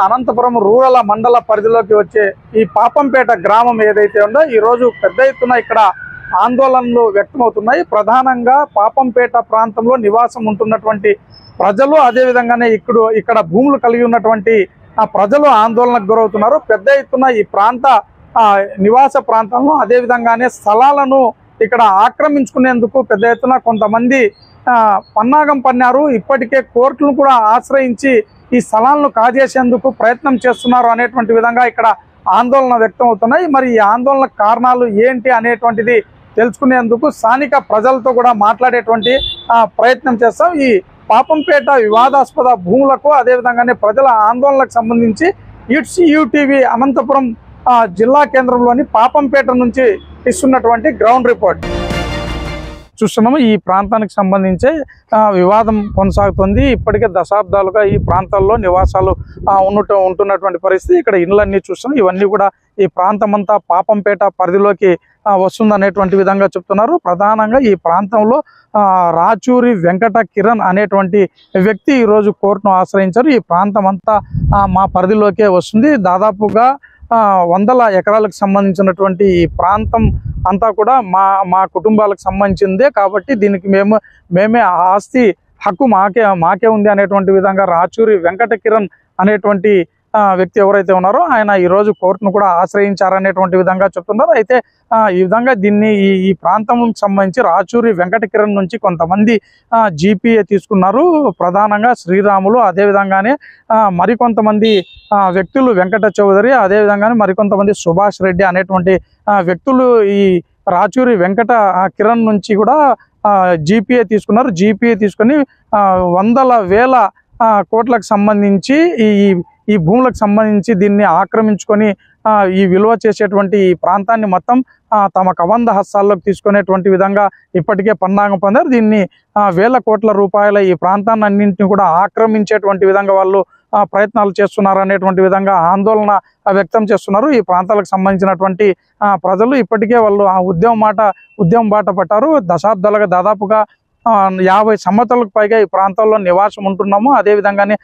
Anantapuram rural మండల పరిధిలోకి వచ్చే ఈ పాపంపేట గ్రామం ఏదైతే ఉందో ఈ రోజు పెద్ద ఎత్తున ఇక్కడ ఆందోళనలు వ్యక్తమవుతున్నాయి. ప్రధానంగా పాపంపేట ప్రాంతంలో నివాసం ఉంటున్నటువంటి ప్రజలు, అదే విధంగానే ఇక్కడ భూములు కలిగి ఉన్నటువంటి ప్రజలు ఆందోళనకు గురవుతున్నారు. పెద్ద ఎత్తున ఈ ప్రాంత నివాస ప్రాంతంలో అదే విధంగానే స్థలాలను ఇక్కడ ఆక్రమించుకునేందుకు పెద్ద ఎత్తున కొంతమంది పన్నాగం పన్నారు. ఇప్పటికే కోర్టును కూడా ఆశ్రయించి ఈ స్థలాలను కాజేసేందుకు ప్రయత్నం చేస్తున్నారు అనేటువంటి విధంగా ఇక్కడ ఆందోళన వ్యక్తం అవుతున్నాయి. మరి ఈ ఆందోళన కారణాలు ఏంటి అనేటువంటిది తెలుసుకునేందుకు స్థానిక ప్రజలతో కూడా మాట్లాడేటువంటి ప్రయత్నం చేస్తాం. ఈ పాపంపేట వివాదాస్పద భూములకు అదేవిధంగానే ప్రజల ఆందోళనకు సంబంధించి ఇట్స్ యూటీవీ అనంతపురం జిల్లా కేంద్రంలోని పాపంపేట నుంచి ఇస్తున్నటువంటి గ్రౌండ్ రిపోర్ట్ చూస్తున్నాము. ఈ ప్రాంతానికి సంబంధించి వివాదం కొనసాగుతుంది. ఇప్పటికే దశాబ్దాలుగా ఈ ప్రాంతాల్లో నివాసాలు ఉంటున్నటువంటి పరిస్థితి. ఇక్కడ ఇళ్ళన్నీ చూస్తున్నాం. ఇవన్నీ కూడా ఈ ప్రాంతం అంతా పాపంపేట పరిధిలోకి వస్తుందనేటువంటి విధంగా చెప్తున్నారు. ప్రధానంగా ఈ ప్రాంతంలో రాచూరి వెంకట కిరణ్ అనేటువంటి వ్యక్తి ఈరోజు కోర్టును ఆశ్రయించారు. ఈ ప్రాంతం అంతా మా పరిధిలోకే వస్తుంది. దాదాపుగా 100 ఎకరాలకు సంబంధించినటువంటి ఈ ప్రాంతం అంతా కూడా మా కుటుంబాలకు సంబంధించిందే కాబట్టి దీనికి మేమే ఆస్తి హక్కు మాకే ఉంది అనేటువంటి విధంగా రాచూరి వెంకట కిరణ్ అనేటువంటి వ్యక్తి ఎవరైతే ఉన్నారో ఆయన ఈరోజు కోర్టును కూడా ఆశ్రయించారనేటువంటి విధంగా చెప్తున్నారు. అయితే ఈ విధంగా దీన్ని ఈ ప్రాంతం సంబంధించి రాచూరి వెంకట కిరణ్ నుంచి కొంతమంది జీపీఏ తీసుకున్నారు. ప్రధానంగా శ్రీరాములు, అదేవిధంగానే మరికొంతమంది వ్యక్తులు వెంకట చౌదరి, అదేవిధంగానే మరికొంతమంది సుభాష్ రెడ్డి అనేటువంటి వ్యక్తులు ఈ రాచూరి వెంకట కిరణ్ నుంచి కూడా జీపీఏ తీసుకున్నారు. జీపీఏ తీసుకొని వందల వేల కోట్లకు సంబంధించి ఈ భూములకు సంబంధించి దీన్ని ఆక్రమించుకొని ఈ విలువ చేసేటువంటి ఈ ప్రాంతాన్ని మొత్తం తమ కబంధ హస్తాల్లోకి తీసుకునేటువంటి విధంగా ఇప్పటికే పన్నాగం పొందారు. దీన్ని వేల కోట్ల రూపాయల ఈ ప్రాంతాన్ని అన్నింటినీ కూడా ఆక్రమించేటువంటి విధంగా వాళ్ళు ప్రయత్నాలు చేస్తున్నారు అనేటువంటి విధంగా ఆందోళన వ్యక్తం చేస్తున్నారు. ఈ ప్రాంతాలకు సంబంధించినటువంటి ప్రజలు ఇప్పటికే వాళ్ళు ఉద్యమం బాట పట్టారు. దశాబ్దాలుగా దాదాపుగా 50 సంవత్సరాలకు పైగా ఈ ప్రాంతాల్లో నివాసం ఉంటున్నాము. అదేవిధంగానే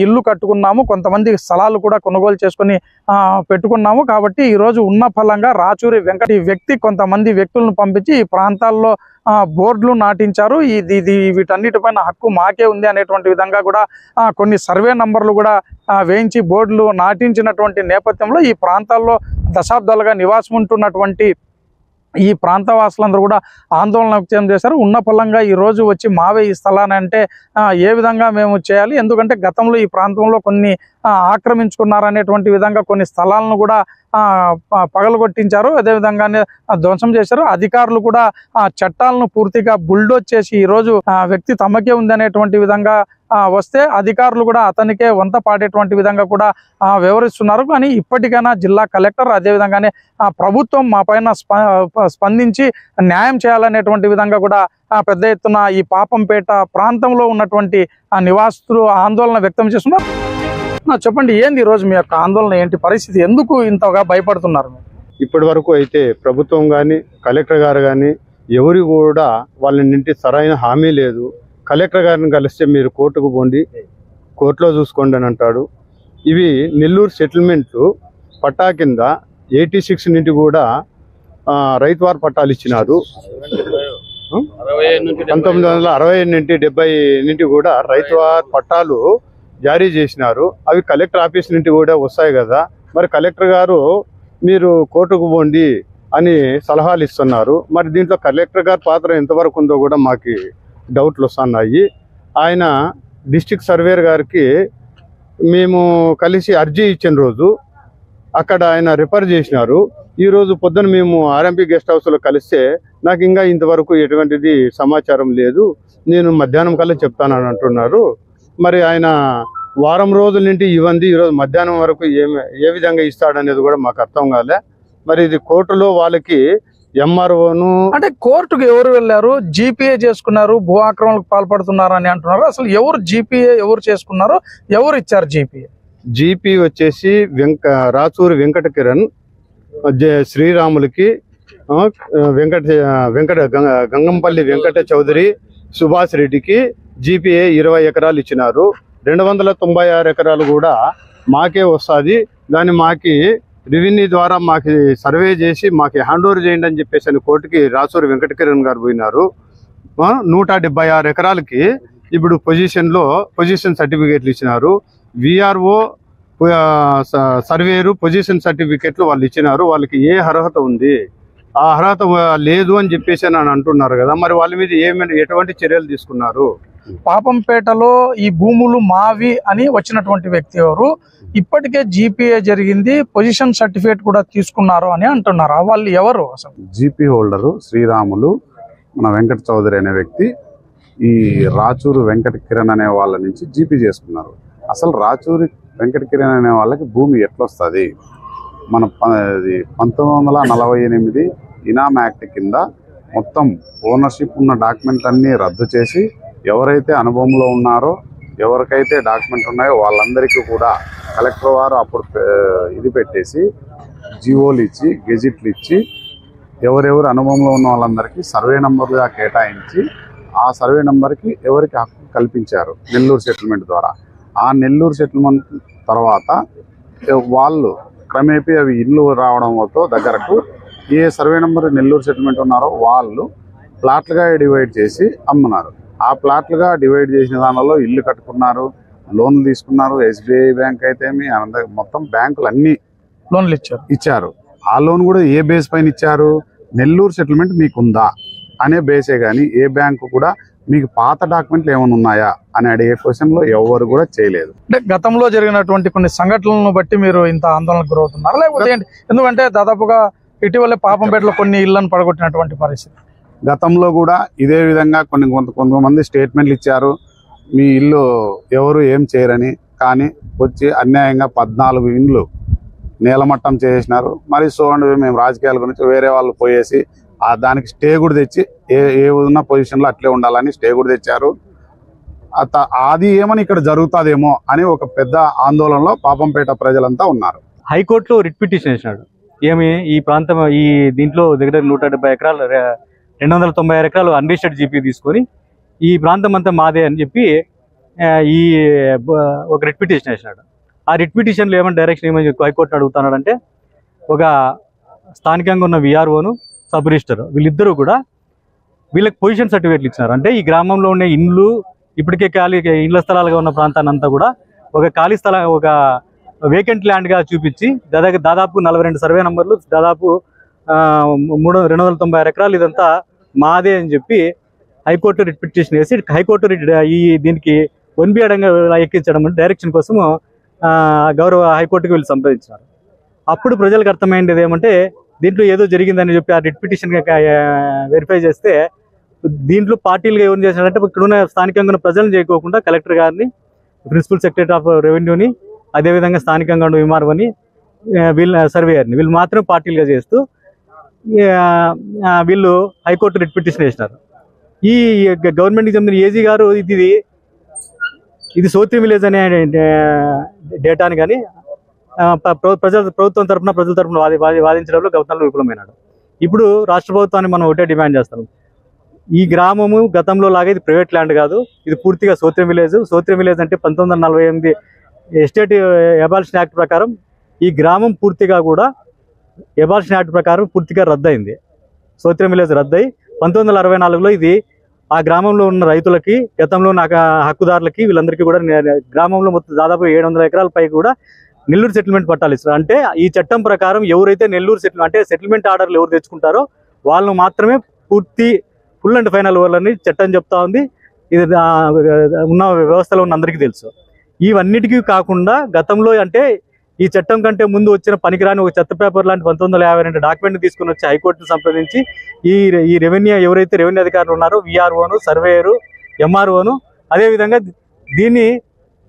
ఇల్లు కట్టుకున్నాము, కొంతమంది స్థలాలు కూడా కొనుగోలు చేసుకొని పెట్టుకున్నాము. కాబట్టి ఈరోజు ఉన్న ఫలంగా రాచూరి వెంకట వ్యక్తి కొంతమంది వ్యక్తులను పంపించి ఈ ప్రాంతాల్లో బోర్డులు నాటించారు. వీటన్నిటిపైన హక్కు మాకే ఉంది అనేటువంటి విధంగా కూడా కొన్ని సర్వే నంబర్లు కూడా వేయించి బోర్డులు నాటించినటువంటి నేపథ్యంలో ఈ ప్రాంతాల్లో దశాబ్దాలుగా నివాసం ఉంటున్నటువంటి ఈ ప్రాంతవాసులందరూ కూడా ఆందోళన వ్యక్తం చేశారు. ఉన్న ఫలంగా ఈరోజు వచ్చి మావే ఈ స్థలాన్ని అంటే ఏ విధంగా మేము చేయాలి, ఎందుకంటే గతంలో ఈ ప్రాంతంలో కొన్ని ఆక్రమించుకున్నారనేటువంటి విధంగా కొన్ని స్థలాలను కూడా పగలగొట్టించారు, అదేవిధంగానే ధ్వంసం చేశారు. అధికారులు కూడా చట్టాలను పూర్తిగా బుల్డోజ్ చేసి ఈరోజు వ్యక్తి తమకే ఉంది అనేటువంటి విధంగా వస్తే అధికారులు కూడా అతనికే వంత పాడేటువంటి విధంగా కూడా వివరిస్తున్నారు. కానీ ఇప్పటికైనా జిల్లా కలెక్టర్ అదేవిధంగానే ప్రభుత్వం మా పైన స్పందించి న్యాయం చేయాలనేటువంటి విధంగా కూడా పెద్ద ఎత్తున ఈ పాపంపేట ప్రాంతంలో ఉన్నటువంటి నివాసితులు ఆందోళన వ్యక్తం చేస్తున్నారు. చెప్పండి, ఏంది ఈరోజు మీ యొక్క ఆందోళన, ఏంటి పరిస్థితి, ఎందుకు ఇంతగా భయపడుతున్నారు? ఇప్పటి వరకు అయితే ప్రభుత్వం కానీ కలెక్టర్ గారు కానీ ఎవరు కూడా వాళ్ళ నుండి సరైన హామీ లేదు. కలెక్టర్ గారిని కలిస్తే మీరు కోర్టుకు పోండి, కోర్టులో చూసుకోండి అని అంటాడు. ఇవి నెల్లూరు సెటిల్మెంట్ పట్టా కింద 86 నుండి కూడా రైతువారి పట్టాలు ఇచ్చినారు. 1960 నుండి 70 నుండి కూడా రైతువారి పట్టాలు జారీ చేసినారు. అవి కలెక్టర్ ఆఫీస్ నుండి కూడా వస్తాయి కదా. మరి కలెక్టర్ గారు మీరు కోర్టుకు పోండి అని సలహాలు ఇస్తున్నారు. మరి దీంట్లో కలెక్టర్ గారి పాత్ర ఎంతవరకు ఉందో కూడా మాకు డౌట్లు వస్తున్నాయి. ఆయన డిస్ట్రిక్ట్ సర్వేయర్ గారికి మేము కలిసి అర్జీ ఇచ్చిన రోజు అక్కడ ఆయన రిఫర్ చేసినారు. ఈరోజు పొద్దున మేము ఆర్ఎంపీ గెస్ట్ హౌస్లో కలిస్తే నాకు ఇంకా ఇంతవరకు ఎటువంటిది సమాచారం లేదు, నేను మధ్యాహ్నం కల్లా చెప్తానని అంటున్నారు. మరి ఆయన వారం రోజుల నుండి ఇవ్వండి, ఈరోజు మధ్యాహ్నం వరకు ఏ విధంగా ఇస్తాడనేది కూడా మాకు అర్థం కాలే. మరి ఇది కోర్టులో వాళ్ళకి ఎంఆర్ఓను అంటే కోర్టుకు ఎవరు వెళ్ళారు, జీపీఏ చేసుకున్నారు, భూ ఆక్రమణకు పాల్పడుతున్నారు అని అంటున్నారు. అసలు ఎవరు జీపీఏ ఎవరు చేసుకున్నారు, ఎవరు ఇచ్చారు జీపీఏ? జీపీ వచ్చేసి రాచూరి వెంకట కిరణ్ శ్రీరాములకి, గంగంపల్లి వెంకట చౌదరి, సుభాష్ రెడ్డికి జీపీఏ 20 ఎకరాలు ఇచ్చినారు. 296 ఎకరాలు కూడా మాకే వస్తుంది, దాన్ని మాకి రెవెన్యూ ద్వారా మాకు సర్వే చేసి మాకు హ్యాండ్ ఓవర్ చేయండి అని చెప్పేసి అని కోర్టుకి రాచూరి వెంకటకిరణ్ గారు పోయినారు. 176 ఎకరాలకి ఇప్పుడు పొజిషన్ సర్టిఫికేట్లు ఇచ్చినారు. విఆర్ఓ సర్వేరు పొజిషన్ సర్టిఫికేట్లు వాళ్ళు ఇచ్చినారు. వాళ్ళకి ఏ అర్హత ఉంది, ఆ అర్హత లేదు అని చెప్పేసి అని అంటున్నారు కదా, మరి వాళ్ళ మీద ఎటువంటి చర్యలు తీసుకున్నారు? పాపంపేటలో ఈ భూములు మావి అని వచ్చినటువంటి వ్యక్తి ఎవరు? ఇప్పటికే జీపీఏ జరిగింది, పొజిషన్ సర్టిఫికేట్ కూడా తీసుకున్నారు అని అంటున్నారు. వాళ్ళు ఎవరు అసలు? జీపీ హోల్డరు శ్రీరాములు, మన వెంకట చౌదరి అనే వ్యక్తి ఈ రాచూరు వెంకట కిరణ్ అనే వాళ్ళ నుంచి జీపీ చేసుకున్నారు. అసలు రాచూరి వెంకట కిరణ్ అనే వాళ్ళకి భూమి ఎట్లొస్తుంది? మన 1948 ఇనామ్ యాక్ట్ కింద మొత్తం ఓనర్షిప్ ఉన్న డాక్యుమెంట్లన్నీ రద్దు చేసి ఎవరైతే అనుభవంలో ఉన్నారో, ఎవరికైతే డాక్యుమెంట్ ఉన్నాయో వాళ్ళందరికీ కూడా కలెక్టర్ వారు అప్పుడు ఇది పెట్టేసి జీవోలు ఇచ్చి గెజిట్లు ఇచ్చి ఎవరెవరు అనుభవంలో ఉన్న వాళ్ళందరికీ సర్వే నంబర్గా కేటాయించి ఆ సర్వే నంబర్కి ఎవరికి హక్కు కల్పించారు నెల్లూరు సెటిల్మెంట్ ద్వారా. ఆ నెల్లూరు సెటిల్మెంట్ తర్వాత వాళ్ళు క్రమేపీ అవి ఇల్లు రావడంతో దగ్గరకు ఏ సర్వే నెంబర్ నెల్లూరు సెటిల్మెంట్ ఉన్నారో వాళ్ళు ప్లాట్లుగా డివైడ్ చేసి అమ్మున్నారు. ఆ ప్లాట్లుగా డివైడ్ చేసిన దానిలో ఇల్లు కట్టుకున్నారు, లోన్లు తీసుకున్నారు. ఎస్బీఐ బ్యాంక్ అయితే మొత్తం బ్యాంకులు అన్నీ లోన్లు ఇచ్చారు. ఆ లోన్ కూడా ఏ బేస్ పైన ఇచ్చారు? నెల్లూరు సెటిల్మెంట్ మీకుందా అనే బేసే కానీ ఏ బ్యాంకు కూడా మీకు పాత డాక్యుమెంట్లు ఏమైనా ఉన్నాయా అని అడిగే క్వశ్చన్లో ఎవరు కూడా చేయలేదు. అంటే గతంలో జరిగినటువంటి కొన్ని సంఘటనలను బట్టి మీరు ఇంత ఆందోళనకు గురవుతున్నారు, లేకపోతే ఏంటి? ఎందుకంటే దాదాపుగా ఇటీవలే పాపంపేటలో కొన్ని ఇళ్లను పడగొట్టినటువంటి పరిస్థితి. గతంలో కూడా ఇదే విధంగా కొంతమంది స్టేట్మెంట్లు ఇచ్చారు, మీ ఇల్లు ఎవరు ఏం చేయరని. కానీ వచ్చి అన్యాయంగా 14 ఇండ్లు నేలమట్టం చేసినారు. మరి మేము రాజకీయాల గురించి వేరే వాళ్ళు పోయేసి దానికి స్టే కూడా తెచ్చి ఏ ఉన్న పొజిషన్లో అట్లే ఉండాలని స్టే కూడా తెచ్చారు. అది ఏమని ఇక్కడ జరుగుతుందేమో అని ఒక పెద్ద ఆందోళనలో పాపంపేట ప్రజలంతా ఉన్నారు. హైకోర్టులో రిట్ పిటిషన్ వేసినాడు. ఏమి ఈ ప్రాంతం ఈ దీంట్లో దగ్గర 170 ఎకరాలు 296 ఎకరాలు అన్రిజిస్టర్డ్ జీపీ తీసుకొని ఈ ప్రాంతం అంతా మాదే అని చెప్పి ఈ ఒక రిట్ పిటిషన్ వేసినాడు. ఆ రిట్ పిటిషన్లో ఏమైనా డైరెక్షన్ ఏమని హైకోర్టును అడుగుతున్నాడంటే, ఒక స్థానికంగా ఉన్న విఆర్ఓను సబ్ రిజిస్టర్ వీళ్ళిద్దరూ కూడా వీళ్ళకి పొజిషన్ సర్టిఫికేట్లు ఇచ్చినారు. అంటే ఈ గ్రామంలో ఉండే ఇండ్లు ఇప్పటికే ఇళ్ల స్థలాలుగా ఉన్న ప్రాంతాన్ని అంతా కూడా ఒక ఖాళీ స్థలం, ఒక వేకెంట్ ల్యాండ్గా చూపించి దాదాపు 42 సర్వే నంబర్లు, దాదాపు 296 ఎకరాలు ఇదంతా మాదే అని చెప్పి హైకోర్టు రిట్ పిటిషన్ వేసి హైకోర్టు దీనికి 1B అడంగా ఎక్కించడం డైరెక్షన్ కోసము గౌరవ హైకోర్టుకి వీళ్ళు సంప్రదించారు. అప్పుడు ప్రజలకు అర్థమైంది ఏమంటే, దీంట్లో ఏదో జరిగిందని చెప్పి ఆ రిట్ పిటిషన్ వెరిఫై చేస్తే దీంట్లో పార్టీలుగా ఎవరు చేసినారంటే, ఇక్కడ ఉన్న స్థానికంగా ఉన్న ప్రజలను చేయకోకుండా కలెక్టర్ గారిని, ప్రిన్సిపల్ సెక్రటరీ ఆఫ్ రెవెన్యూని, అదేవిధంగా స్థానికంగా ఉన్న విమార్వని, సర్వేయర్ని వీళ్ళు మాత్రం పార్టీలుగా చేస్తూ వీళ్ళు హైకోర్టు రిట్ పిటిషన్ వేసినారు. ఈ గవర్నమెంట్కి చెందిన ఏజీ గారు ఇది సోత్రి విలేజ్ అనే డేటాని కానీ ప్రభుత్వం తరఫున ప్రజల తరఫున వాదించడంలో గతంలో విఫలమైనాడు. ఇప్పుడు రాష్ట్ర ప్రభుత్వాన్ని మనం ఒకటే డిమాండ్ చేస్తాం, ఈ గ్రామము గతంలో లాగా ఇది ప్రైవేట్ ల్యాండ్ కాదు, ఇది పూర్తిగా సోత్రి విలేజ్. సోత్రి విలేజ్ అంటే 1948 ఎస్టేట్ అబాలిషన్ యాక్ట్ ప్రకారం ఈ గ్రామం పూర్తిగా కూడా అబాలిషన్ యాక్ట్ ప్రకారం పూర్తిగా రద్దయింది. సోత్రి విలేజ్ రద్దయి 1964లో ఇది ఆ గ్రామంలో ఉన్న రైతులకి, గతంలో ఉన్న హక్కుదారులకి, వీళ్ళందరికీ కూడా గ్రామంలో మొత్తం దాదాపు 700 ఎకరాల పై కూడా నెల్లూరు సెటిల్మెంట్ పట్టాలు ఇస్తారు. అంటే ఈ చట్టం ప్రకారం ఎవరైతే నెల్లూరు సెటిల్మెంట్ ఆర్డర్లు ఎవరు తెచ్చుకుంటారో వాళ్ళు మాత్రమే ఫుల్ అండ్ ఫైనల్ వాళ్ళని చట్టం చెప్తా ఉంది. ఇది ఉన్న వ్యవస్థలో ఉన్న అందరికీ తెలుసు. ఇవన్నిటికీ కాకుండా గతంలో అంటే ఈ చట్టం కంటే ముందు వచ్చిన పనికిరాని ఒక చెత్త పేపర్ లాంటి 1952 డాక్యుమెంట్ తీసుకుని వచ్చి హైకోర్టును సంప్రదించి ఈ ఎవరైతే రెవెన్యూ అధికారులు ఉన్నారో విఆర్ఓను, సర్వేయరు, ఎంఆర్ఓను, అదేవిధంగా దీన్ని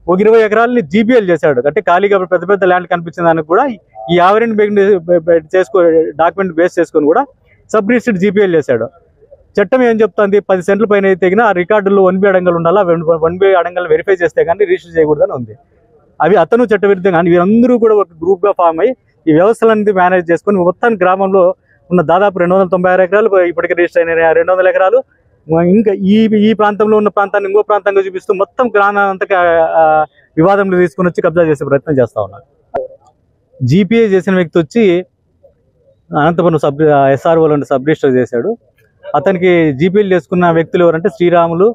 ఒక 20 ఎకరాలని జీపీఎల్ చేశాడు. అంటే ఖాళీగా పెద్ద పెద్ద ల్యాండ్ కనిపించిన దానికి కూడా ఈ యావరెంట్ డాక్యుమెంట్ బేస్ చేసుకొని కూడా సబ్ రిజిస్టర్డ్ జీపీఎల్ చేశాడు. చట్టం ఏం చెప్తుంది, 10 సెంట్ల పైన అయితే ఆ రికార్డుల్లో 1B అడంగలు ఉండాలా, 1B అడంగలు వెరిఫై చేస్తే కానీ రిజిస్టర్ చేయకూడదని ఉంది. అవి అతను చట్టవిరుద్ధంగా కానీ వీరందరూ కూడా ఒక గ్రూప్గా ఫామ్ అయ్యి ఈ వ్యవస్థలన్నీ మేనేజ్ చేసుకొని మొత్తం గ్రామంలో ఉన్న దాదాపు 296 ఎకరాలు ఇప్పటికే రిజిస్టర్ అయిన 200 ఎకరాలు ఇంకా ఈ ప్రాంతంలో ఉన్న ప్రాంతాన్ని ఇంకో ప్రాంతంగా చూపిస్తూ మొత్తం గ్రామాంతగా వివాదంలో తీసుకుని వచ్చి కబ్జా చేసే ప్రయత్నం చేస్తూ ఉన్నారు. జీపీఏ చేసిన వ్యక్తి వచ్చి అనంతపురం SRO సబ్ రిజిస్టర్ చేశాడు. అతనికి జీపీఏలు చేసుకున్న వ్యక్తులు ఎవరంటే శ్రీరాములు,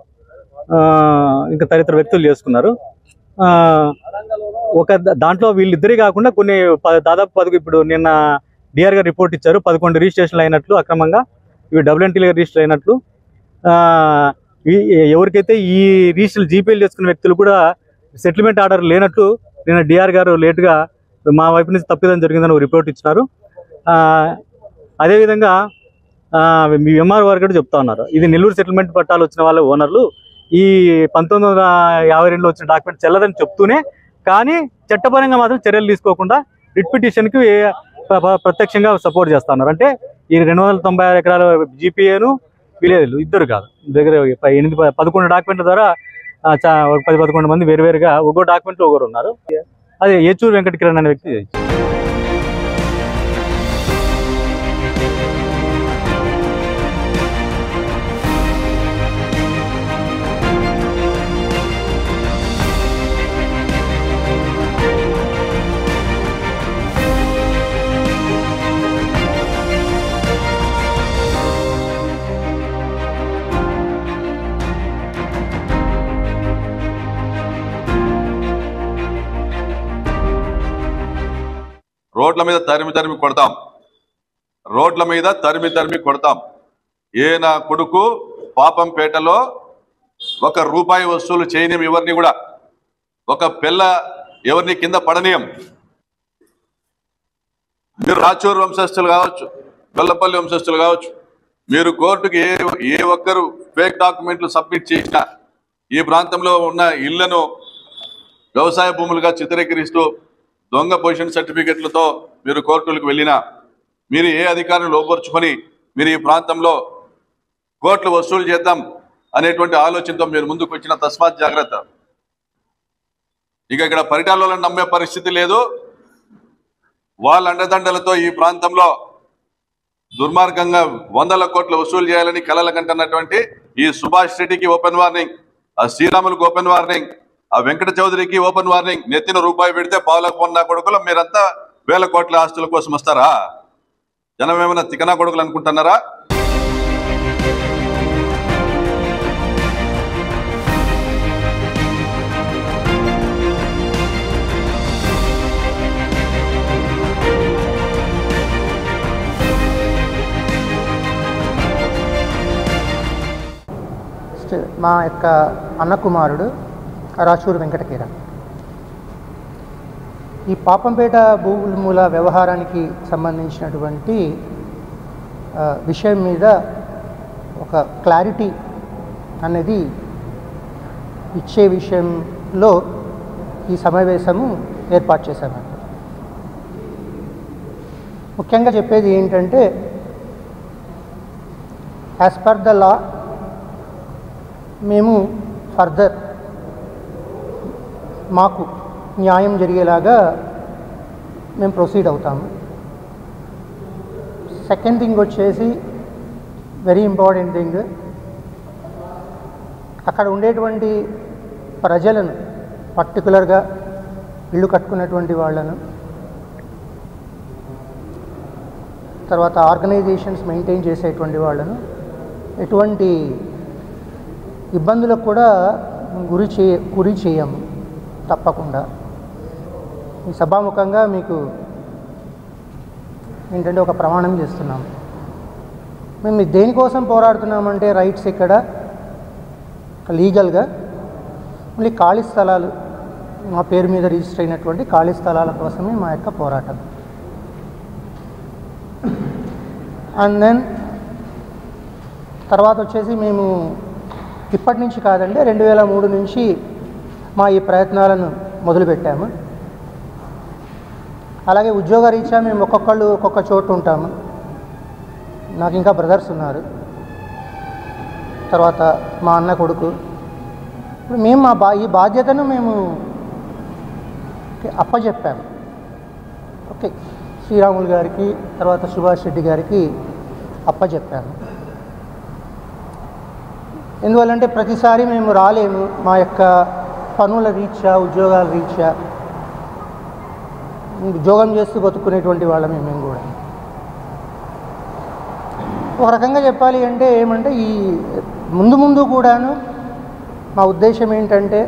ఇంకా తదితర వ్యక్తులు చేసుకున్నారు. ఒక దాంట్లో వీళ్ళిద్దరే కాకుండా కొన్ని దాదాపు 10 ఇప్పుడు నిన్న డిఆర్ గారు రిపోర్ట్ ఇచ్చారు, 11 రిజిస్ట్రేషన్లు అయినట్లు అక్రమంగా, ఇవి WNTలుగా రిజిస్టర్ అయినట్లు. ఎవరికైతే ఈ రిజిస్టర్ జీపీఎల్ చేసుకున్న వ్యక్తులు కూడా సెటిల్మెంట్ ఆర్డర్ లేనట్లు నిన్న డిఆర్ గారు లేటుగా మా వైపు నుంచి తప్పిదం జరిగిందని రిపోర్ట్ ఇచ్చినారు. అదేవిధంగా మీ ఎంఆర్ వారు కూడా చెప్తా ఉన్నారు, ఇది నెల్లూరు సెటిల్మెంట్ పట్టాలు వచ్చిన వాళ్ళ ఓనర్లు ఈ 1952లో వచ్చిన డాక్యుమెంట్ చెల్లదని చెప్తూనే, కానీ చట్టపరంగా మాత్రం చర్యలు తీసుకోకుండా రిట్ పిటిషన్కి ప్రత్యక్షంగా సపోర్ట్ చేస్తా ఉన్నారు. అంటే ఈ 296 ఎకరాల జీపీఏను విలేజ్లు ఇద్దరు కాదు, దగ్గర 11 డాక్యుమెంట్ల ద్వారా 10-11 మంది వేరువేరుగా ఒక్కో డాక్యుమెంట్ ఒకరు ఉన్నారు. అదే ఏచూరు వెంకట కిరణ్ అనే వ్యక్తి. రోడ్ల మీద తరిమి కొడతాం, రోడ్ల మీద తరిమి కొడతాం. నా కొడుకు పాపంపేటలో ₹1 వసూలు చేయనియం, ఎవరిని కూడా ఒక పిల్ల ఎవరిని కింద పడనీయం. మీరు రాచూరు వంశస్థులు కావచ్చు, గొల్లపల్లి వంశస్థులు కావచ్చు, మీరు కోర్టుకి ఏ ఒక్కరు ఫేక్ డాక్యుమెంట్లు సబ్మిట్ చేసినా ఈ ప్రాంతంలో ఉన్న ఇళ్లను వ్యవసాయ భూములుగా చిత్రీకరిస్తూ దొంగ పొజిషన్ సర్టిఫికెట్లతో మీరు కోర్టులకు వెళ్ళినా, మీరు ఏ అధికారులు లోపరుచుకొని మీరు ఈ ప్రాంతంలో కోర్టులు వసూలు చేద్దాం అనేటువంటి ఆలోచనతో మీరు ముందుకు వచ్చిన తస్మాత్ జాగ్రత్త. ఇక ఇక్కడ పరిటాలను నమ్మే పరిస్థితి లేదు. వాళ్ళ అండదండలతో ఈ ప్రాంతంలో దుర్మార్గంగా 100 కోట్లు వసూలు చేయాలని కలలు కంటున్నటువంటి ఈ సుభాష్ రెడ్డికి ఓపెన్ వార్నింగ్, ఆ శ్రీరాములకు ఓపెన్ వార్నింగ్, ఆ వెంకట చౌదరికి ఓపెన్ వార్నింగ్. నెత్తిన రూపాయి పెడితే పావులకు పొన్నా కొడుకులు మీరంతా 1000 కోట్ల ఆస్తుల కోసం వస్తారా? జనం ఏమైనా తికనా కొడుకులు అనుకుంటున్నారా? మా యొక్క అన్న కుమారుడు రాచూరు వెంకట కిరణ్ ఈ పాపంపేట భూముల వ్యవహారానికి సంబంధించినటువంటి విషయం మీద ఒక క్లారిటీ అనేది ఇచ్చే విషయంలో ఈ సమావేశము ఏర్పాటు చేశామండి. ముఖ్యంగా చెప్పేది ఏంటంటే, యాజ్ పర్ ద లా మేము ఫర్దర్ మాకు న్యాయం జరిగేలాగా మేము ప్రొసీడ్ అవుతాము. సెకండ్ థింగ్ వచ్చేసి, వెరీ ఇంపార్టెంట్ థింగ్, అక్కడ ఉండేటువంటి ప్రజలను, పర్టికులర్గా ఇల్లు కట్టుకున్నటువంటి వాళ్ళను, తర్వాత ఆర్గనైజేషన్స్ మెయింటైన్ చేసేటువంటి వాళ్ళను ఎటువంటి ఇబ్బందులకు కూడా గురి చేయము తప్పకుండా. ఈ సభాముఖంగా మీకు ఏంటంటే ఒక ప్రమాణం చేస్తున్నాము. మేము దేనికోసం పోరాడుతున్నామంటే, రైట్స్ ఇక్కడ లీగల్గా మళ్ళీ ఖాళీ స్థలాలు, మా పేరు మీద రిజిస్టర్ అయినటువంటి ఖాళీ స్థలాల కోసమే మా యొక్క పోరాటం. అండ్ దెన్ తర్వాత వచ్చేసి మేము ఇప్పటి నుంచి కాదండి, 2003 నుంచి మా ఈ ప్రయత్నాలను మొదలుపెట్టాము. అలాగే ఉద్యోగరీత్యా మేము ఒక్కొక్కళ్ళు ఒక్కొక్క చోటు ఉంటాము. నాకు ఇంకా బ్రదర్స్ ఉన్నారు, తర్వాత మా అన్న కొడుకు. ఇప్పుడు మేము ఈ బాధ్యతను మేము అప్పచెప్పాము. ఓకే, శ్రీరాములు గారికి, తర్వాత సుభాష్ రెడ్డి గారికి అప్పచెప్పాము. ఎందువల్లంటే ప్రతిసారి మేము రాలేము, మా యొక్క పనుల రీత్యా, ఉద్యోగాల రీత్యా ఉద్యోగం చేస్తూ బతుకునేటువంటి వాళ్ళమే మేము కూడా. ఒక రకంగా చెప్పాలి అంటే ఏమంటే ఈ ముందు కూడాను మా ఉద్దేశం ఏంటంటే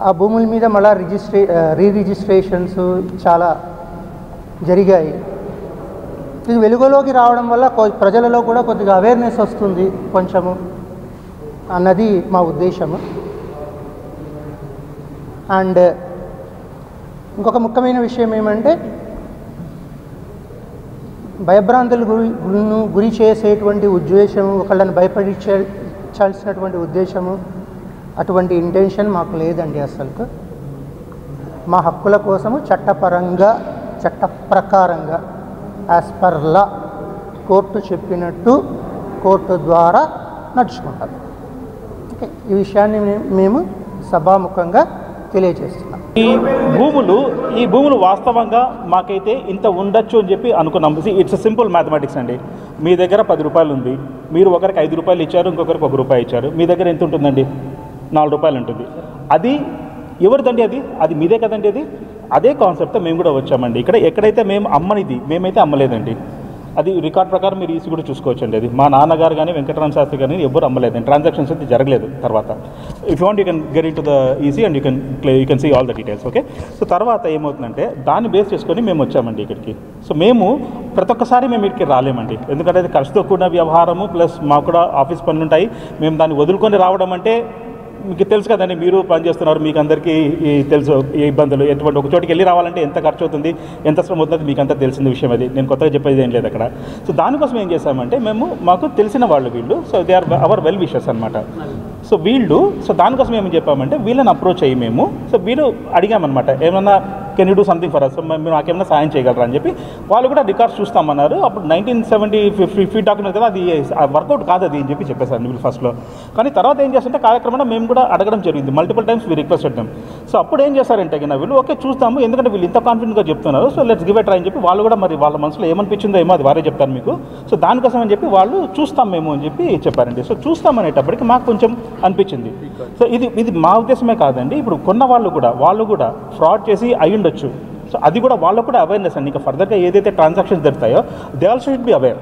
ఆ భూముల మీద మళ్ళా రిజిస్ట్రేషన్స్ చాలా జరిగాయి. ఇది వెలుగులోకి రావడం వల్ల ప్రజలలో కూడా కొద్దిగా అవేర్నెస్ వస్తుంది కొంచెము అన్నది మా ఉద్దేశము. అండ్ ఇంకొక ముఖ్యమైన విషయం ఏమంటే భయభ్రాంతులకు గురి చేసేటువంటి ఉద్దేశము, ఒకళ్ళని భయపడించాల్సినటువంటి ఉద్దేశము, అటువంటి ఇంటెన్షన్ మాకు లేదండి. అసలు మా హక్కుల కోసము చట్టపరంగా, చట్ట ప్రకారంగా యాజ్ పర్ లా కోర్టు చెప్పినట్టు కోర్టు ద్వారా నడుచుకుంటాం. ఓకే, ఈ విషయాన్ని మేము సభాముఖంగా తెలియజేస్తున్నాం. ఈ భూములు వాస్తవంగా మాకైతే ఇంత ఉండొచ్చు అని చెప్పి అనుకున్నాం. ఇట్స్ సింపుల్ మ్యాథమెటిక్స్ అండి. మీ దగ్గర 10 రూపాయలు ఉంది, మీరు ఒకరికి 5 రూపాయలు ఇచ్చారు, ఇంకొకరికి 1 రూపాయి ఇచ్చారు. మీ దగ్గర ఎంత ఉంటుందండి? 4 రూపాయలు ఉంటుంది. అది ఎవరిదండి? అది మీదే కదండి. అదే కాన్సెప్ట్తో మేము కూడా వచ్చామండి. ఎక్కడైతే మేము అమ్మనిది, మేమైతే అమ్మలేదండి. అది రికార్డ్ ప్రకారం మీరు ఈసీ కూడా చూసుకోవచ్చండి. అది మా నాన్నగారు కానీ వెంకటరామ శాస్త్రి కానీ ఎవ్వరు అమ్మలేదండి. ట్రాన్సాక్షన్స్ అయితే జరగలేదు. తర్వాత if you want you can get into the EC and you can see all the details. Okay, so తర్వాత ఏమవుతుందంటే దాన్ని బేస్ చేసుకొని మేము వచ్చామండి ఇక్కడికి. సో మేము ప్రతి ఒక్కసారి మేము ఇక్కడికి రాలేమండి, ఎందుకంటే అది ఖర్చుతో కూడిన వ్యవహారము, ప్లస్ మాకు కూడా ఆఫీస్ పనులు ఉంటాయి. మేము దాన్ని వదులుకొని రావడం అంటే మీకు తెలుసు కదండి, మీరు పనిచేస్తున్నారు, మీకు అందరికీ తెలుసు ఈ ఇబ్బందులు. ఎటువంటి ఒక చోటికి వెళ్ళి రావాలంటే ఎంత ఖర్చు అవుతుంది, ఎంత శ్రమ అవుతుంది, మీకు అంతా తెలిసిన విషయం. అది నేను కొత్తగా చెప్పేది ఏం లేదు అక్కడ. సో దానికోసం ఏం చేశామంటే మాకు తెలిసిన వాళ్ళు వీళ్ళు, so they are our well wishers అనమాట. సో దానికోసం ఏమని చెప్పామంటే వీళ్ళని అప్రోచ్ అయ్యి మేము, సో వీళ్ళు అడిగామన్నమాట, ఏమన్నా can you do something for us, మీరు నాకేమైనా సాయం చేయగలరా అని చెప్పి. వాళ్ళు కూడా రికార్డ్స్ చూస్తామన్నారు. అప్పుడు 1970 ఫీట్ డాక్యుమెంట్ కదా, అది వర్కౌట్ కాదు అది అని చెప్పి చెప్పేశారు వీళ్ళు ఫస్ట్లో. కానీ తర్వాత ఏం చేస్తుంటే కార్యక్రమంలో మేము కూడా అడగడం జరిగింది, multiple times we requested them. So అప్పుడు ఏం చేశారంటే వీళ్ళు ఓకే చూస్తాము, ఎందుకంటే వీళ్ళు ఇంత కాన్ఫిడెంట్గా చెప్తున్నారు, so let's give a try అని చెప్పి వాళ్ళు కూడా మరి వాళ్ళ మనసులో ఏమనిపించిందో ఏమో అది వారే చెప్తాను మీకు. సో దానికోసం అని చెప్పి వాళ్ళు చూస్తాం మేము అని చెప్పి చెప్పారండి. సో చూస్తామనేటప్పటికి మాకు కొంచెం అనిపించింది. సో ఇది మా ఉద్దేశమే కాదండి, ఇప్పుడు కొన్న వాళ్ళు కూడా ఫ్రాడ్ చేసి అయ్యుండొచ్చు. సో అది కూడా వాళ్ళకు కూడా అవేర్నెస్ అండి. ఇంకా ఫర్దర్గా ఏదైతే ట్రాన్సాక్షన్స్ జరుగుతాయో they also should be aware,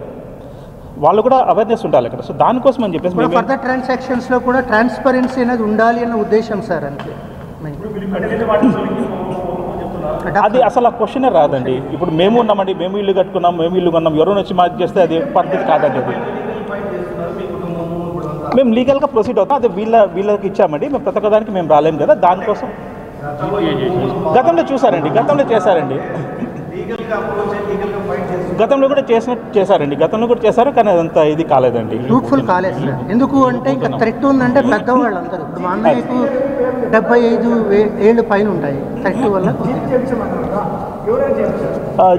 వాళ్ళు కూడా అవేర్నెస్ ఉండాలి అక్కడ. సో దానికోసం అని చెప్పేసి ఫర్దర్ ట్రాన్సాక్షన్స్లో కూడా ట్రాన్స్పరెన్సీ అనేది ఉండాలి అన్న ఉద్దేశం సార్. అంతే, అది అసలు ఆ క్వశ్చనే రాదండి. ఇప్పుడు మేము ఉన్నామండి, మేము ఇల్లు కట్టుకున్నాం, మేము ఇల్లు కొన్నాం, ఎవరైనా వచ్చి మాకు చేస్తే అది పద్ధతి కాదండి. అది మేము లీగల్గా ప్రొసీడ్ అవుతాం. అది వీళ్ళకి ఇచ్చామండి, మేము ప్రతి ఒక్కదానికి మేము రాలేము కదా. దానికోసం గతంలో చూసారండి, గతంలో చేశారండి, గతంలో కూడా చేశారు, కానీ అదంతా ఇది కాలేదండి, ఫ్రూట్ఫుల్ కాలేదు సార్. ఎందుకు అంటే ఇంకా థ్రెట్ ఉందంటే పెద్దవాళ్ళు అందరూ, ఇప్పుడు మా అన్నయ్యకు 75 ఏళ్ళు పైన ఉంటాయి. థ్రెట్ వల్ల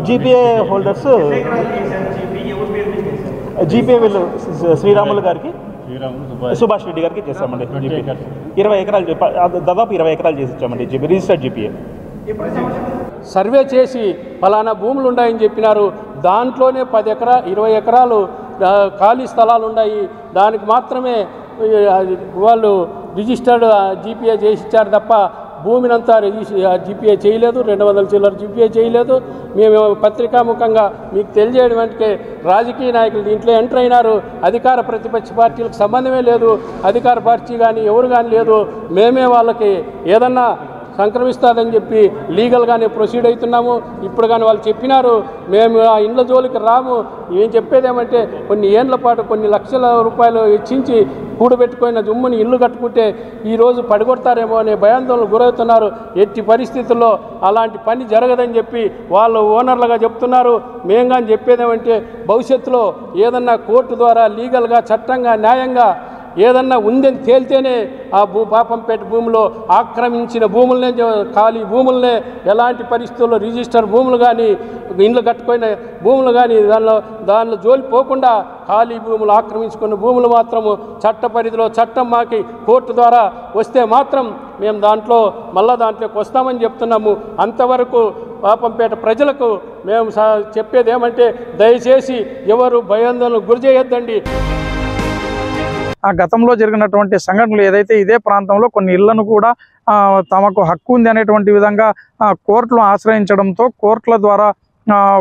జీపీఏ హోల్డర్స్, జీపీఏ వీళ్ళు శ్రీరాములు గారికి, సుభాష్ రెడ్డి గారికి చేశామండి. 20 ఎకరాలు, దాదాపు 20 ఎకరాలు చేసి ఇచ్చామండి రిజిస్టర్డ్ జీపీఏ. సర్వే చేసి ఫలానా భూములు ఉన్నాయని చెప్పినారు. దాంట్లోనే 20 ఎకరాలు ఖాళీ స్థలాలు ఉన్నాయి. దానికి మాత్రమే వాళ్ళు రిజిస్టర్డ్ జీపీఏ చేసి ఇచ్చారు తప్ప భూమినంతా జీపీఏ చేయలేదు, 200 చిల్లర జీపీఏ చేయలేదు. మేము పత్రికాముఖంగా మీకు తెలియజేయడం అంటే రాజకీయ నాయకులు దీంట్లో ఎంటర్ అయినారు. అధికార ప్రతిపక్ష పార్టీలకు సంబంధమే లేదు, అధికార పార్టీ కానీ ఎవరు కానీ లేదు. మేమే వాళ్ళకి ఏదన్నా సంక్రమిస్తుందని చెప్పి లీగల్గానే ప్రొసీడ్ అవుతున్నాము. ఇప్పుడు కానీ వాళ్ళు చెప్పినారు మేము ఆ ఇండ్ల జోలికి రాము. ఏం చెప్పేదేమంటే కొన్ని ఏండ్ల పాటు కొన్ని లక్షల రూపాయలు వెచ్చించి కూడబెట్టుకున్న జుమ్ముని ఇల్లు కట్టుకుంటే ఈరోజు పడిగొడతారేమో అనే భయాందోళనకు గురవుతున్నారు. ఎట్టి పరిస్థితుల్లో అలాంటి పని జరగదని చెప్పి వాళ్ళు ఓనర్లుగా చెప్తున్నారు. మేము కానీ చెప్పేదేమంటే భవిష్యత్తులో ఏదన్నా కోర్టు ద్వారా లీగల్గా, చట్టంగా, న్యాయంగా ఏదన్నా ఉందని తేలితేనే ఆ పాపంపేట భూమిలో ఆక్రమించిన భూములనే, ఖాళీ భూములనే, ఎలాంటి పరిస్థితుల్లో రిజిస్టర్ భూములు కానీ, ఇండ్లు కట్టుకున్న భూములు కానీ దానిలో జోలి పోకుండా ఖాళీ భూములు, ఆక్రమించుకున్న భూములు మాత్రము చట్ట పరిధిలో, చట్టం మాకి కోర్టు ద్వారా వస్తే మాత్రం మేము దాంట్లోకి వస్తామని చెప్తున్నాము. అంతవరకు పాపంపేట ప్రజలకు మేము చెప్పేది ఏమంటే దయచేసి ఎవరు భయాందోళనకు గురి చేయొద్దండి. ఆ గతంలో జరిగినటువంటి సంఘటనలు ఏదైతే ఇదే ప్రాంతంలో కొన్ని ఇళ్లను కూడా తమకు హక్కు ఉంది అనేటువంటి విధంగా కోర్టులు ఆశ్రయించడంతో కోర్టుల ద్వారా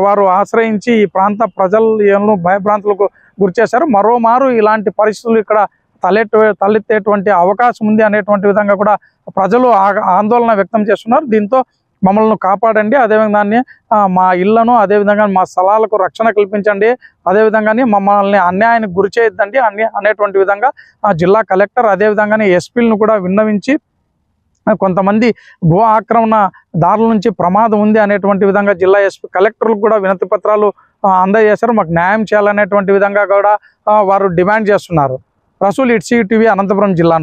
వారు ఆశ్రయించి ఈ ప్రాంత ప్రజలను భయభ్రాంతులకు గురిచేశారు. మరోమారు ఇలాంటి పరిస్థితులు ఇక్కడ తలెత్తేటువంటి అవకాశం ఉంది అనేటువంటి విధంగా కూడా ప్రజలు ఆందోళన వ్యక్తం చేస్తున్నారు. దీంతో మమ్మల్ని కాపాడండి, అదేవిధంగా మా ఇళ్లను అదేవిధంగా మా స్థలాలకు రక్షణ కల్పించండి, అదేవిధంగానే మమ్మల్ని అన్యాయానికి గురి చేయొద్దండి అనేటువంటి విధంగా జిల్లా కలెక్టర్ అదేవిధంగానే ఎస్పీలను కూడా విన్నవించి కొంతమంది భూ ఆక్రమణ దారుల నుంచి ప్రమాదం ఉంది అనేటువంటి విధంగా జిల్లా ఎస్పీ కలెక్టర్లకు కూడా వినతి పత్రాలు అందజేశారు. మాకు న్యాయం చేయాలనేటువంటి విధంగా కూడా వారు డిమాండ్ చేస్తున్నారు. రసూల్, ఇట్సీ టీవీ, అనంతపురం జిల్లా నుంచి.